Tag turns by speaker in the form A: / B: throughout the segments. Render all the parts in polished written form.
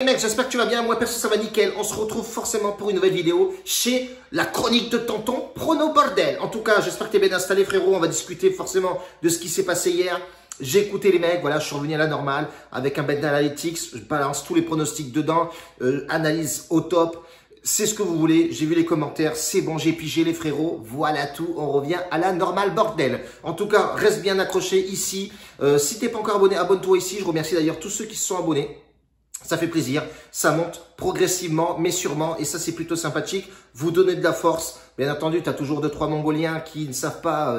A: Hey mec, j'espère que tu vas bien, moi perso ça va nickel. On se retrouve forcément pour une nouvelle vidéo chez la chronique de tonton Prono Bordel. En tout cas, j'espère que t'es bien installé frérot, on va discuter forcément de ce qui s'est passé hier. J'ai écouté les mecs, voilà, je suis revenu à la normale avec un bet d'analytics, je balance tous les pronostics dedans, analyse au top. C'est ce que vous voulez, j'ai vu les commentaires, c'est bon, j'ai pigé les frérots, voilà tout, on revient à la normale bordel. En tout cas, reste bien accroché ici. Si t'es pas encore abonné, abonne-toi ici. Je remercie d'ailleurs tous ceux qui se sont abonnés. Ça fait plaisir, ça monte progressivement, mais sûrement, et ça c'est plutôt sympathique. Vous donnez de la force. Bien entendu, tu as toujours 2-3 Mongoliens qui ne savent pas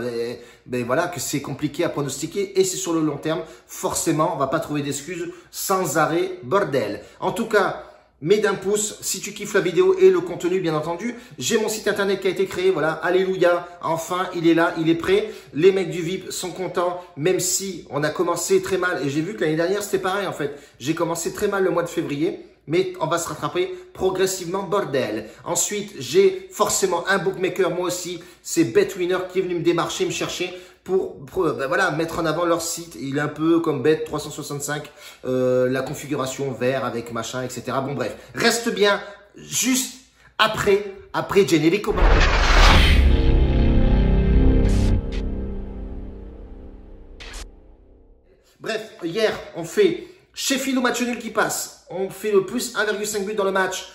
A: voilà, que c'est compliqué à pronostiquer, et c'est sur le long terme. Forcément, on va pas trouver d'excuses, sans arrêt, bordel. En tout cas, mets d'un pouce si tu kiffes la vidéo et le contenu, bien entendu. J'ai mon site internet qui a été créé, voilà, alléluia, enfin, il est là, il est prêt. Les mecs du VIP sont contents, même si on a commencé très mal. Et j'ai vu que l'année dernière, c'était pareil, en fait. J'ai commencé très mal le mois de février, mais on va se rattraper progressivement, bordel. Ensuite, j'ai forcément un bookmaker, moi aussi. C'est BetWinner qui est venu me démarcher, me chercher pour voilà, mettre en avant leur site. Il est un peu comme Bet365, la configuration vert avec machin, etc. Bon bref, reste bien juste après Jenny les commentaires. Bref, hier, on fait Sheffield au match nul qui passe. On fait le plus 1,5 but dans le match.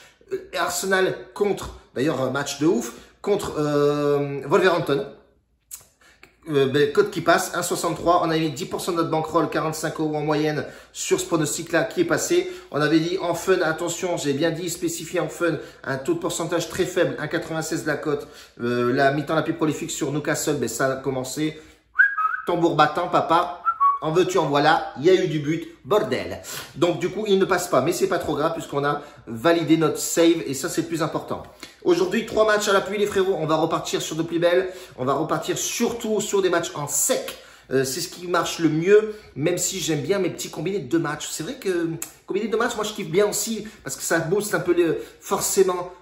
A: Arsenal contre, d'ailleurs, match de ouf, contre Wolverhampton. Code qui passe, 1,63. On a mis 10% de notre bankroll, 45 € en moyenne sur ce pronostic-là qui est passé. On avait dit en fun, attention, j'ai bien dit, spécifié en fun, un taux de pourcentage très faible, 1,96 la cote. La mi-temps la plus prolifique sur Newcastle, ben ça a commencé. Tambour battant, papa. En veux-tu, en voilà, il y a eu du but, bordel. Donc du coup, il ne passe pas, mais c'est pas trop grave puisqu'on a validé notre save et ça c'est le plus important. Aujourd'hui, 3 matchs à l'appui les frérots, on va repartir sur de plus belles, on va repartir surtout sur des matchs en sec. C'est ce qui marche le mieux, même si j'aime bien mes petits combinés de 2 matchs. C'est vrai que combinés de 2 matchs, moi je kiffe bien aussi parce que ça booste un peu forcément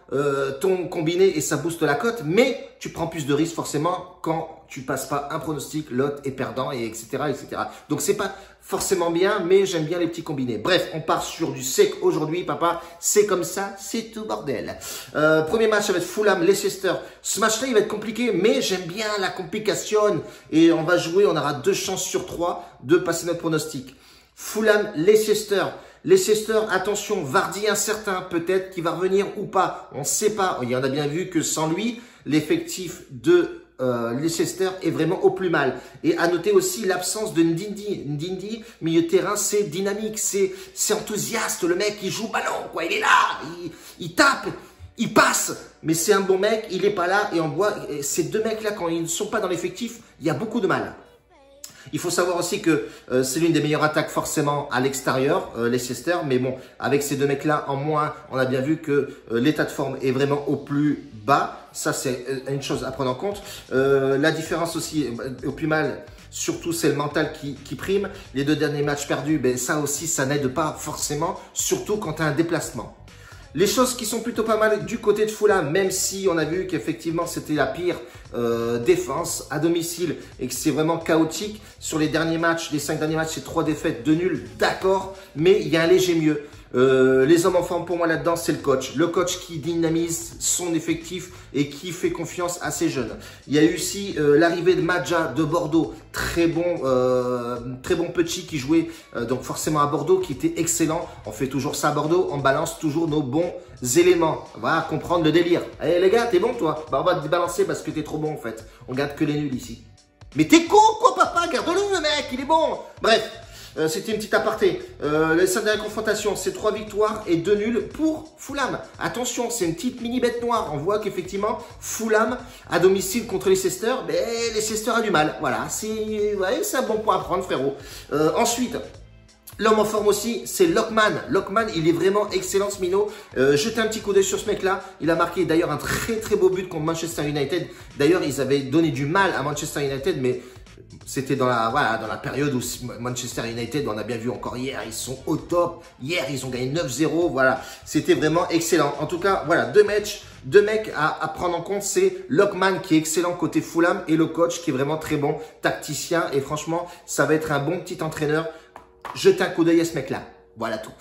A: ton combiné et ça booste la cote, mais tu prends plus de risques forcément quand tu passes pas un pronostic, l'autre est perdant et etc. etc. Donc c'est pas forcément bien, mais j'aime bien les petits combinés. Bref, on part sur du sec aujourd'hui, papa. C'est comme ça, c'est tout bordel. Premier match, ça va être Fulham-Leicester. Ce match-là, il va être compliqué, mais j'aime bien la complication. Et on va jouer, on aura 2 chances sur 3 de passer notre pronostic. Fulham-Leicester. Leicester, attention, Vardy incertain, peut-être qu'il va revenir ou pas. On ne sait pas. Il y en a bien vu que sans lui, l'effectif de Leicester est vraiment au plus mal. Et à noter aussi l'absence de Ndidi. Ndidi, milieu de terrain, c'est dynamique, c'est enthousiaste. Le mec, il joue ballon, quoi. Il est là, il tape, il passe. Mais c'est un bon mec, il est pas là. Et on voit, ces 2 mecs-là, quand ils ne sont pas dans l'effectif, il y a beaucoup de mal. Il faut savoir aussi que c'est l'une des meilleures attaques forcément à l'extérieur, Leicester. Mais bon, avec ces 2 mecs-là en moins, on a bien vu que l'état de forme est vraiment au plus bas. Ça, c'est une chose à prendre en compte. La différence aussi, au plus mal, surtout, c'est le mental qui prime. Les 2 derniers matchs perdus, ben, ça aussi, ça n'aide pas forcément, surtout quand tu as un déplacement. Les choses qui sont plutôt pas mal du côté de Fulham, même si on a vu qu'effectivement c'était la pire défense à domicile et que c'est vraiment chaotique. Sur les derniers matchs, les 5 derniers matchs, c'est 3 défaites, 2 nuls, d'accord, mais il y a un léger mieux. Les hommes en forme pour moi là-dedans, c'est le coach. Le coach qui dynamise son effectif et qui fait confiance à ses jeunes. Il y a eu aussi l'arrivée de Madja de Bordeaux, très bon petit qui jouait donc forcément à Bordeaux, qui était excellent. On fait toujours ça à Bordeaux, on balance toujours nos bons éléments. Voilà, comprendre le délire. Allez les gars, t'es bon toi? Bah on va te débalancer parce que t'es trop bon en fait. On garde que les nuls ici. Mais t'es con quoi papa? Garde-le le mec, il est bon. Bref. C'était une petite aparté. Les 5 dernières confrontations, c'est 3 victoires et 2 nuls pour Fulham. Attention, c'est une petite mini bête noire. On voit qu'effectivement, Fulham à domicile contre Leicester, ben, Leicester a du mal. Voilà, c'est un bon point à prendre, frérot. Ensuite, l'homme en forme aussi, c'est Lockman. Lockman, il est vraiment excellent ce minot. Jetez un petit coup d'œil sur ce mec-là. Il a marqué d'ailleurs un très beau but contre Manchester United. D'ailleurs, ils avaient donné du mal à Manchester United, mais c'était dans la période où Manchester United, on a bien vu encore hier, ils sont au top. Hier, ils ont gagné 9-0. Voilà, c'était vraiment excellent. En tout cas, voilà, 2 mecs à prendre en compte, c'est Lockman qui est excellent côté Fulham et le coach qui est vraiment très bon, tacticien. Et franchement, ça va être un bon petit entraîneur. Jetez un coup d'œil à ce mec-là. Voilà tout.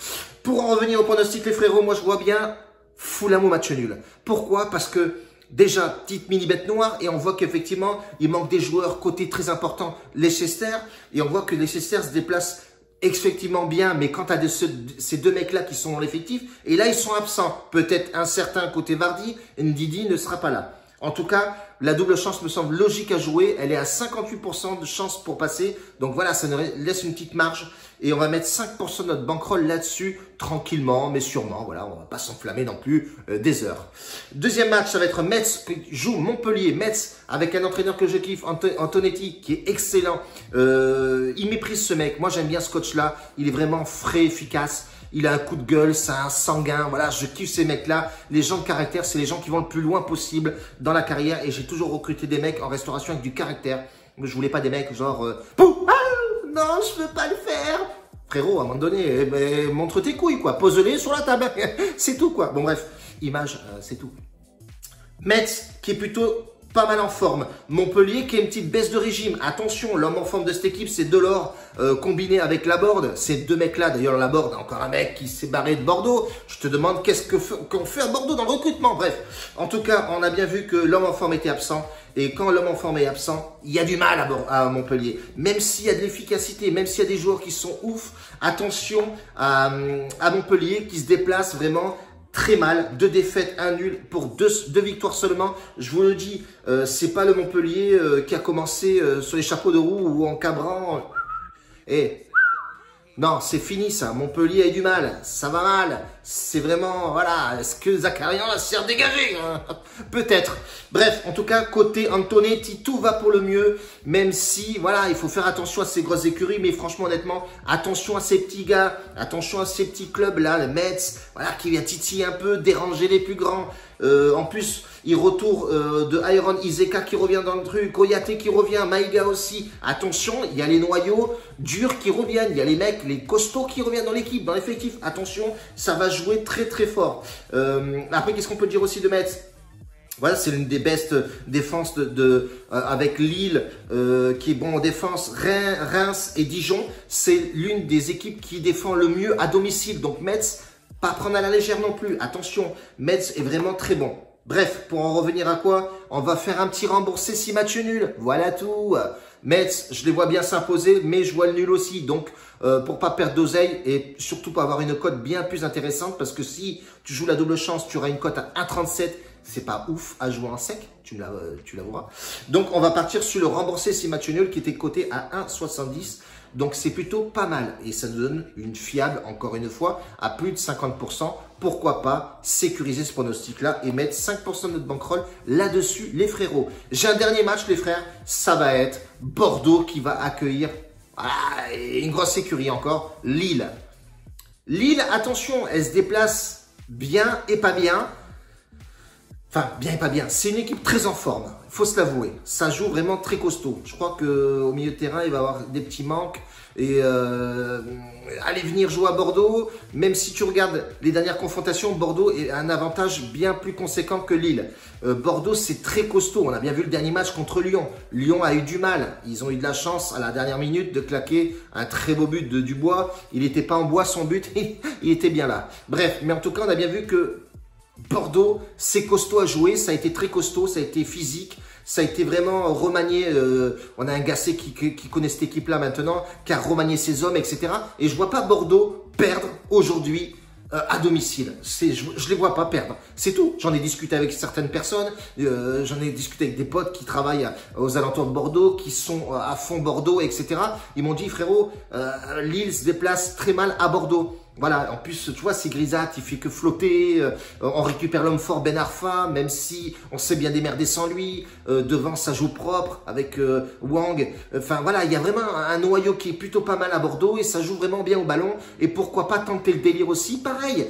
A: Pour en revenir au pronostic, les frérots, moi je vois bien Fulham au match nul. Pourquoi? Parce que déjà, petite mini-bête noire, et on voit qu'effectivement, il manque des joueurs côté très important, Leicester, et on voit que Leicester se déplace effectivement bien, mais quand tu as ces deux mecs-là qui sont dans l'effectif, et là, ils sont absents. Peut-être un certain côté Vardy, Ndidi ne sera pas là. En tout cas, la double chance me semble logique à jouer. Elle est à 58% de chance pour passer. Donc voilà, ça nous laisse une petite marge. Et on va mettre 5% de notre bankroll là-dessus, tranquillement, mais sûrement. Voilà, on va pas s'enflammer non plus des heures. Deuxième match, ça va être Metz qui joue Montpellier. Metz avec un entraîneur que je kiffe, Antonetti, qui est excellent. Il méprise ce mec. Moi, j'aime bien ce coach-là. Il est vraiment frais, efficace. Il a un coup de gueule, c'est un sanguin. Voilà, je kiffe ces mecs-là. Les gens de caractère, c'est les gens qui vont le plus loin possible dans la carrière. Et j'ai toujours recruté des mecs en restauration avec du caractère. Mais je voulais pas des mecs genre non, je veux pas le faire. Frérot, à un moment donné, montre tes couilles, quoi. Pose-les sur la table. C'est tout, quoi. Bon, bref, image, c'est tout. Metz, qui est plutôt pas mal en forme. Montpellier qui a une petite baisse de régime. Attention, l'homme en forme de cette équipe, c'est Delors combiné avec Laborde. Ces deux mecs-là, d'ailleurs Laborde, encore un mec qui s'est barré de Bordeaux. Je te demande qu'est-ce qu'on fait à Bordeaux dans le recrutement. Bref, en tout cas, on a bien vu que l'homme en forme était absent. Et quand l'homme en forme est absent, il y a du mal à Montpellier. Même s'il y a de l'efficacité, même s'il y a des joueurs qui sont ouf, attention à Montpellier qui se déplace vraiment très mal. 2 défaites, 1 nul pour 2 victoires seulement. Je vous le dis, c'est pas le Montpellier qui a commencé sur les chapeaux de roue ou en cabrant. Non, c'est fini ça. Montpellier a eu du mal. Ça va mal. C'est vraiment, voilà. Est-ce que Zakarian va se faire dégager hein? Peut-être. Bref, en tout cas, côté Antonetti, tout va pour le mieux. Même si, voilà, il faut faire attention à ces grosses écuries. Mais franchement, honnêtement, attention à ces petits gars. Attention à ces petits clubs-là. Le Metz, voilà, qui vient titiller un peu, déranger les plus grands. En plus, il retourne de Iron Iseka qui revient dans le truc, Koyate qui revient, Maïga aussi. Attention, il y a les noyaux durs qui reviennent, il y a les mecs, les costauds qui reviennent dans l'équipe, dans l'effectif. Attention, ça va jouer très très fort. Après, qu'est-ce qu'on peut dire aussi de Metz? Voilà, c'est l'une des best défenses avec Lille qui est bon en défense. Reims et Dijon, c'est l'une des équipes qui défend le mieux à domicile. Donc Metz, pas prendre à la légère non plus. Attention, Metz est vraiment très bon. Bref, pour en revenir à quoi? On va faire un petit remboursé 6 matchs nuls. Voilà tout. Metz, je les vois bien s'imposer, mais je vois le nul aussi. Donc, pour pas perdre d'oseille et surtout pour avoir une cote bien plus intéressante, parce que si tu joues la double chance, tu auras une cote à 1,37. C'est pas ouf à jouer en sec, tu l'avoueras. Donc, on va partir sur le remboursé 6 matchs nuls qui était coté à 1,70. Donc, c'est plutôt pas mal. Et ça nous donne une fiable, encore une fois, à plus de 50%. Pourquoi pas sécuriser ce pronostic-là et mettre 5% de notre bankroll là-dessus, les frérots. J'ai un dernier match, les frères. Ça va être Bordeaux qui va accueillir une grosse sécurité encore, Lille. Lille, attention, elle se déplace bien et pas bien. Enfin, bien et pas bien. C'est une équipe très en forme. Il faut se l'avouer. Ça joue vraiment très costaud. Je crois qu'au milieu de terrain, il va y avoir des petits manques. Et aller venir jouer à Bordeaux, même si tu regardes les dernières confrontations, Bordeaux a un avantage bien plus conséquent que Lille. Bordeaux, c'est très costaud. On a bien vu le dernier match contre Lyon. Lyon a eu du mal. Ils ont eu de la chance à la dernière minute de claquer un très beau but de Dubois. Il n'était pas en bois son but. Il était bien là. Bref, mais en tout cas, on a bien vu que Bordeaux, c'est costaud à jouer, ça a été très costaud, ça a été physique, ça a été vraiment remanié. On a un Gasset qui connaît cette équipe-là maintenant, qui a remanié ses hommes, etc. Et je vois pas Bordeaux perdre aujourd'hui à domicile. Je les vois pas perdre. C'est tout. J'en ai discuté avec certaines personnes, j'en ai discuté avec des potes qui travaillent aux alentours de Bordeaux, qui sont à fond Bordeaux, etc. Ils m'ont dit, frérot, Lille se déplace très mal à Bordeaux. Voilà, en plus, tu vois, c'est grisâtre, il fait que flotter, on récupère l'homme fort Ben Arfa, même si on sait bien démerder sans lui, devant ça joue propre avec Wang, enfin voilà, il y a vraiment un noyau qui est plutôt pas mal à Bordeaux et ça joue vraiment bien au ballon, et pourquoi pas tenter le délire aussi, pareil,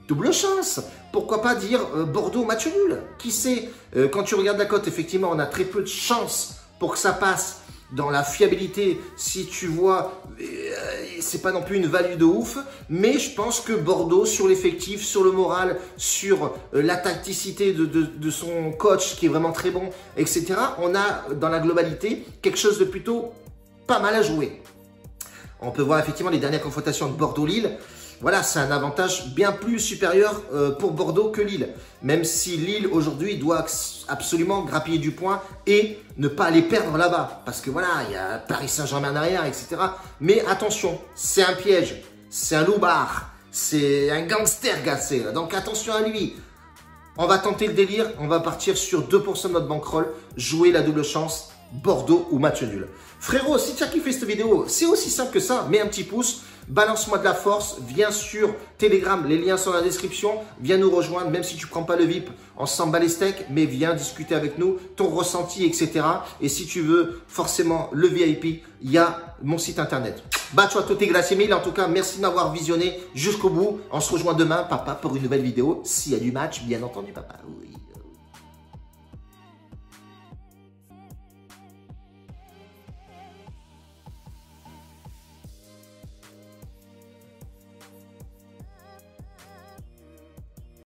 A: double chance, pourquoi pas dire Bordeaux match nul, qui sait, quand tu regardes la cote, effectivement, on a très peu de chance pour que ça passe. Dans la fiabilité, si tu vois, c'est pas non plus une value de ouf, mais je pense que Bordeaux, sur l'effectif, sur le moral, sur la tacticité de son coach qui est vraiment très bon, etc., on a dans la globalité quelque chose de plutôt pas mal à jouer. On peut voir effectivement les dernières confrontations de Bordeaux-Lille. voilà, c'est un avantage bien plus supérieur pour Bordeaux que Lille. Même si Lille aujourd'hui doit absolument grappiller du point et ne pas aller perdre là-bas. Parce que voilà, il y a Paris Saint-Germain derrière, etc. Mais attention, c'est un piège, c'est un loupard, c'est un gangster gassé. Donc attention à lui. On va tenter le délire, on va partir sur 2% de notre bankroll, jouer la double chance, Bordeaux ou match nul. Frérot, si tu as kiffé cette vidéo, c'est aussi simple que ça, mets un petit pouce, balance-moi de la force, viens sur Telegram, les liens sont dans la description, viens nous rejoindre, même si tu prends pas le VIP, on s'en bat les steaks, mais viens discuter avec nous, ton ressenti, etc. Et si tu veux forcément le VIP, il y a mon site internet. Bacio a tutti grazie mille, en tout cas, merci de m'avoir visionné jusqu'au bout. On se rejoint demain, papa, pour une nouvelle vidéo, s'il y a du match, bien entendu, papa. Oui.